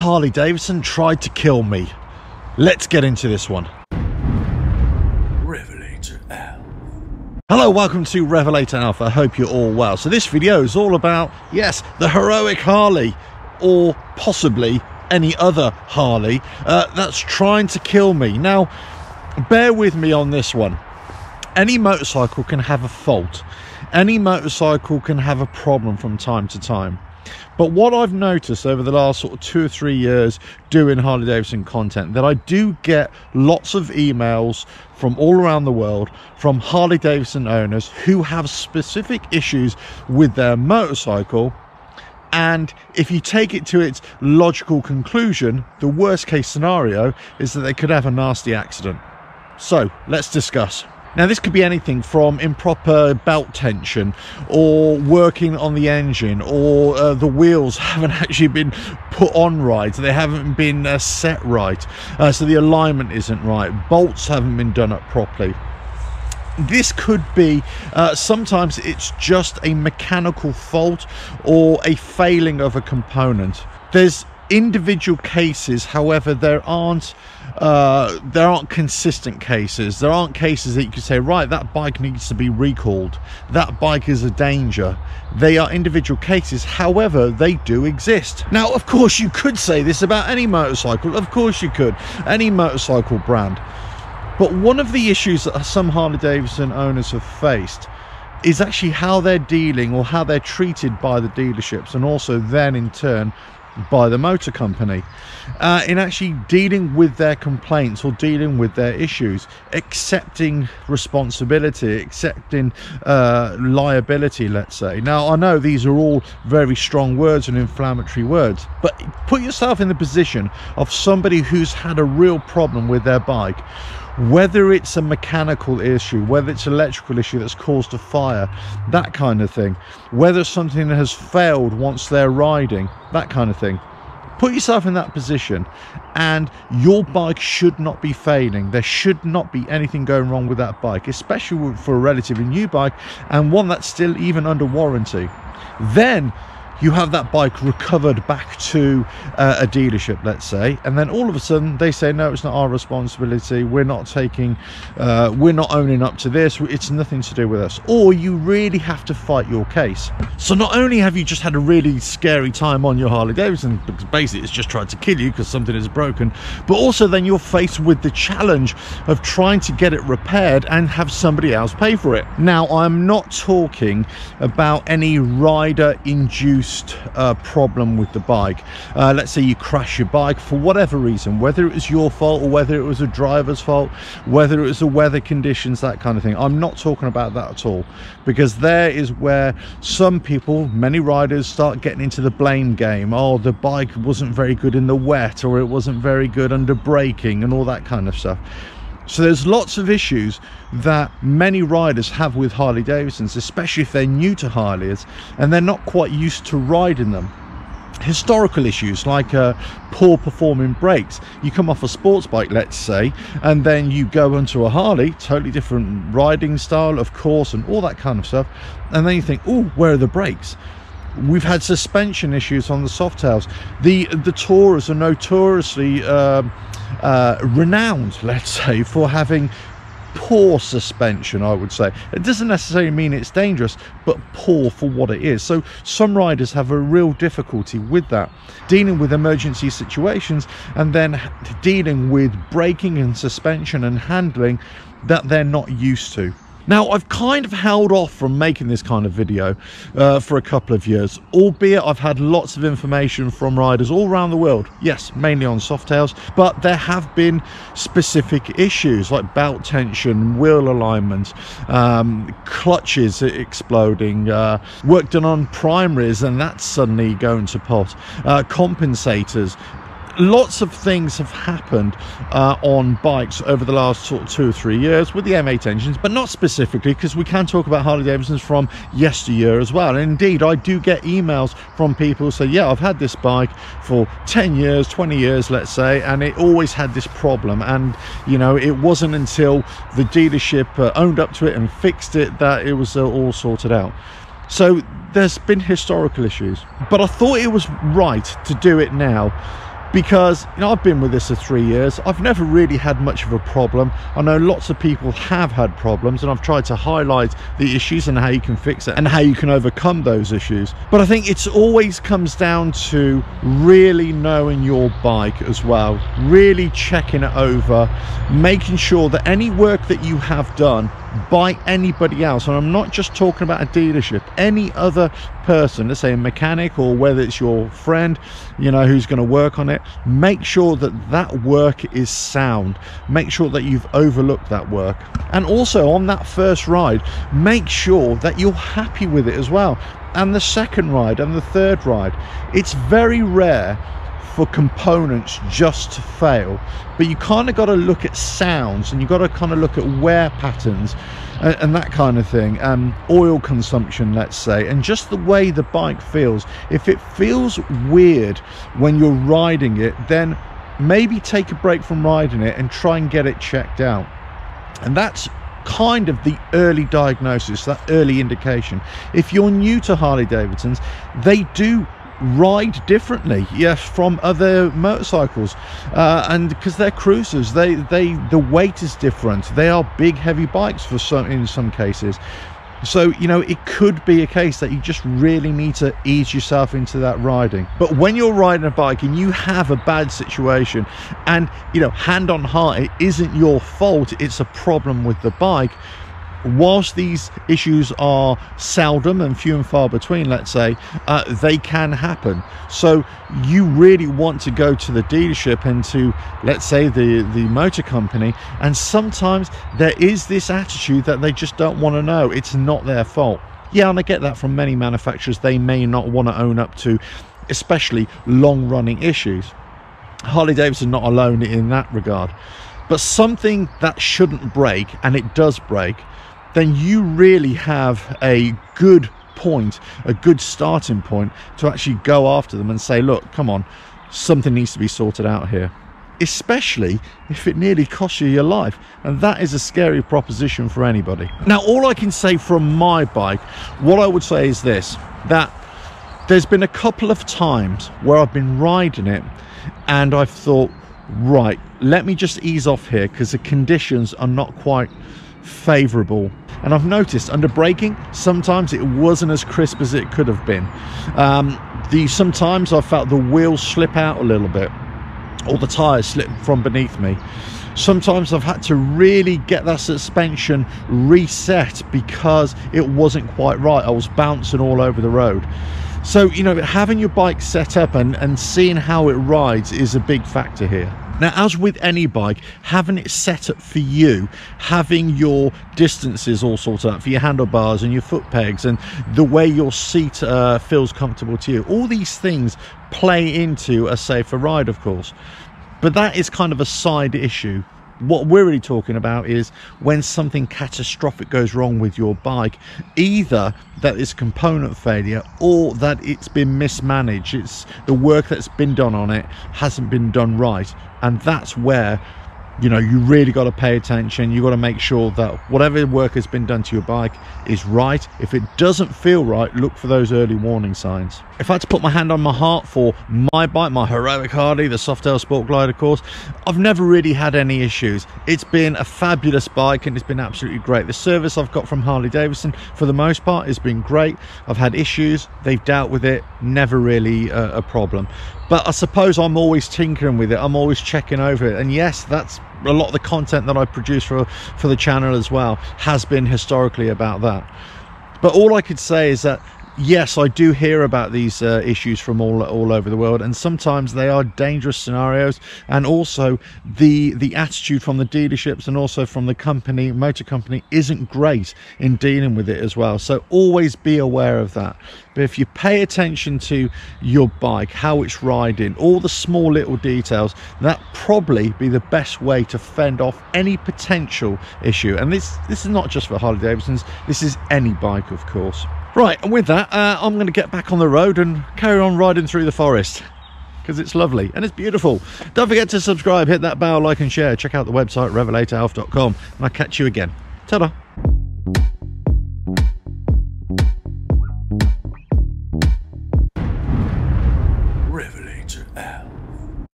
Harley Davidson tried to kill me. Let's get into this one. RevelatorAlf. Hello, welcome to RevelatorAlf. I hope you're all well. So this video is all about, yes, the heroic Harley, or possibly any other Harley that's trying to kill me. Now, bear with me on this one. Any motorcycle can have a fault. Any motorcycle can have a problem from time to time. But what I've noticed over the last sort of 2 or 3 years doing Harley Davidson content, that I do get lots of emails from all around the world from Harley Davidson owners who have specific issues with their motorcycle. And if you take it to its logical conclusion, the worst case scenario is that they could have a nasty accident. So let's discuss. Now, this could be anything from improper belt tension, or working on the engine, or the wheels haven't actually been put on right, they haven't been set right, so the alignment isn't right, bolts haven't been done up properly. This could be, sometimes it's just a mechanical fault or a failing of a component. There's individual cases, however, there aren't consistent cases. There aren't cases that you can say, right, that bike needs to be recalled, that bike is a danger. They are individual cases, however, they do exist. Now, of course, you could say this about any motorcycle. Of course you could, any motorcycle brand. But one of the issues that some Harley Davidson owners have faced is actually how they're dealing, or how they're treated by the dealerships, and also then in turn by the motor company, in actually dealing with their complaints or dealing with their issues, accepting responsibility, accepting liability, let's say. Now, I know these are all very strong words and inflammatory words, but put yourself in the position of somebody who's had a real problem with their bike, whether it's a mechanical issue, whether it's an electrical issue that's caused a fire, that kind of thing, whether something has failed once they're riding, that kind of thing. Put yourself in that position, and your bike should not be failing. There should not be anything going wrong with that bike, especially for a relatively new bike, and one that's still even under warranty. Then you have that bike recovered back to a dealership, let's say, and then all of a sudden they say, no, it's not our responsibility, we're not taking, we're not owning up to this, it's nothing to do with us. Or you really have to fight your case. So not only have you just had a really scary time on your Harley Davidson, because basically it's just tried to kill you because something is broken, but also then you're faced with the challenge of trying to get it repaired and have somebody else pay for it. Now, I'm not talking about any rider induced problem with the bike. Let's say you crash your bike for whatever reason, whether it was your fault or whether it was a driver's fault, whether it was the weather conditions, that kind of thing. I'm not talking about that at all, because there is where some people, many riders, start getting into the blame game. Oh, the bike wasn't very good in the wet, or it wasn't very good under braking, and all that kind of stuff. So there's lots of issues that many riders have with Harley Davidsons, especially if they're new to Harleys and they're not quite used to riding them. Historical issues like poor performing brakes. You come off a sports bike, let's say, and then you go onto a Harley, totally different riding style, of course, and all that kind of stuff, and then you think, oh, where are the brakes? We've had suspension issues on the Softails. The Tourers are notoriously renowned, let's say, for having poor suspension, I would say. It doesn't necessarily mean it's dangerous, but poor for what it is. So some riders have a real difficulty with that, dealing with emergency situations, and then dealing with braking and suspension and handling that they're not used to. Now, I've kind of held off from making this kind of video for a couple of years, albeit I've had lots of information from riders all around the world. Yes, mainly on Softails, but there have been specific issues like belt tension, wheel alignment, clutches exploding, work done on primaries and that's suddenly going to pot, compensators. Lots of things have happened on bikes over the last sort of 2 or 3 years with the M8 engines, but not specifically, because we can talk about Harley Davidsons from yesteryear as well. And indeed, I do get emails from people who say, yeah, I've had this bike for 10 years, 20 years, let's say, and it always had this problem. And, you know, it wasn't until the dealership owned up to it and fixed it that it was all sorted out. So there's been historical issues, but I thought it was right to do it now, because you know, I've been with this for 3 years. I've never really had much of a problem. I know lots of people have had problems, and I've tried to highlight the issues and how you can fix it and how you can overcome those issues. But I think it's always comes down to really knowing your bike as well, really checking it over, making sure that any work that you have done by anybody else, and I'm not just talking about a dealership, any other person, let's say a mechanic, or whether it's your friend, you know, who's going to work on it, make sure that that work is sound. Make sure that you've overlooked that work, and also on that first ride, make sure that you're happy with it as well, and the second ride and the third ride. It's very rare for components just to fail, but you kind of got to look at sounds, and you got to kind of look at wear patterns and that kind of thing, oil consumption, let's say, and just the way the bike feels. If it feels weird when you're riding it, then maybe take a break from riding it and try and get it checked out. And that's kind of the early diagnosis, that early indication. If you're new to Harley Davidsons, they do ride differently, yes, from other motorcycles, and because they're cruisers, the weight is different. They are big, heavy bikes for some, in some cases. So you know, it could be a case that you just really need to ease yourself into that riding. But when you're riding a bike and you have a bad situation, and you know, hand on heart, it isn't your fault, it's a problem with the bike. Whilst these issues are seldom and few and far between, let's say, they can happen. So you really want to go to the dealership and to, let's say, the motor company, and sometimes there is this attitude that they just don't want to know. It's not their fault. Yeah, and I get that from many manufacturers. They may not want to own up to especially long-running issues. Harley Davidson not alone in that regard. But something that shouldn't break, and it does break, then you really have a good point, a good starting point to actually go after them and say, look, come on, something needs to be sorted out here. Especially if it nearly costs you your life, and that is a scary proposition for anybody. Now, all I can say from my bike, what I would say is this, that there's been a couple of times where I've been riding it and I've thought, right, let me just ease off here because the conditions are not quite favorable. And I've noticed under braking, sometimes it wasn't as crisp as it could have been. Sometimes I felt the wheels slip out a little bit, or the tires slip from beneath me. Sometimes I've had to really get that suspension reset because it wasn't quite right. I was bouncing all over the road. So, you know, having your bike set up and seeing how it rides is a big factor here. Now, as with any bike, having it set up for you, having your distances all sorted out for your handlebars and your foot pegs and the way your seat feels comfortable to you, all these things play into a safer ride, of course. But that is kind of a side issue. What we're really talking about is when something catastrophic goes wrong with your bike, either that it's component failure or that it's been mismanaged. It's the work that's been done on it hasn't been done right, and that's where, you know, you really got to pay attention. You got to make sure that whatever work has been done to your bike is right. If it doesn't feel right, look for those early warning signs. If I had to put my hand on my heart for my bike, my heroic Harley, the Softail Sport Glide, of course, I've never really had any issues. It's been a fabulous bike and it's been absolutely great. The service I've got from Harley Davidson, for the most part, has been great. I've had issues, they've dealt with it, never really a problem. But I suppose I'm always tinkering with it, I'm always checking over it, and yes, that's a lot of the content that I produce for the channel as well has been historically about that. But all I could say is that yes, I do hear about these issues from all over the world, and sometimes they are dangerous scenarios, and also the attitude from the dealerships and also from the company, motor company, isn't great in dealing with it as well. So always be aware of that. But if you pay attention to your bike, how it's riding, all the small little details, that probably be the best way to fend off any potential issue. And this is not just for Harley Davidsons, this is any bike, of course. Right, and with that, I'm going to get back on the road and carry on riding through the forest, because it's lovely and it's beautiful. Don't forget to subscribe, hit that bell, like and share. Check out the website, RevelatorAlf.com, and I'll catch you again. Ta-da!